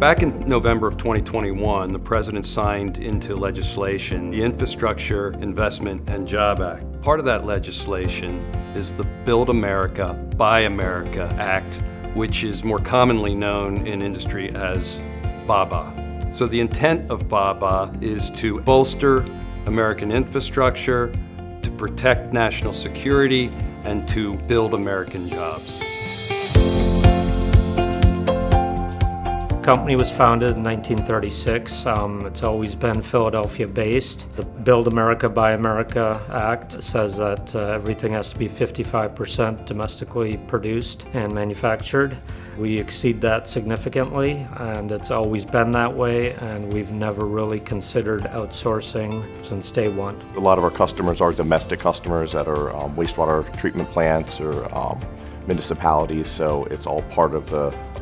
Back in November of 2021, the President signed into legislation the Infrastructure Investment and Job Act. Part of that legislation is the Build America, Buy America Act, which is more commonly known in industry as BABA. So the intent of BABA is to bolster American infrastructure, to protect national security, and to build American jobs. The company was founded in 1936. It's always been Philadelphia-based. The Build America, Buy America Act says that everything has to be 55% domestically produced and manufactured. We exceed that significantly, and it's always been that way, and we've never really considered outsourcing since day one. A lot of our customers are domestic customers that are wastewater treatment plants or municipalities, so it's all part of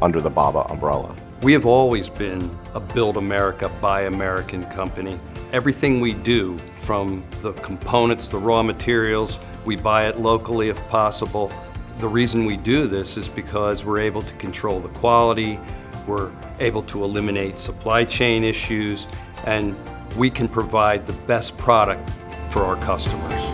under the BABA umbrella. We have always been a Build America, Buy American company. Everything we do, from the components, the raw materials, we buy it locally if possible. The reason we do this is because we're able to control the quality, we're able to eliminate supply chain issues, and we can provide the best product for our customers.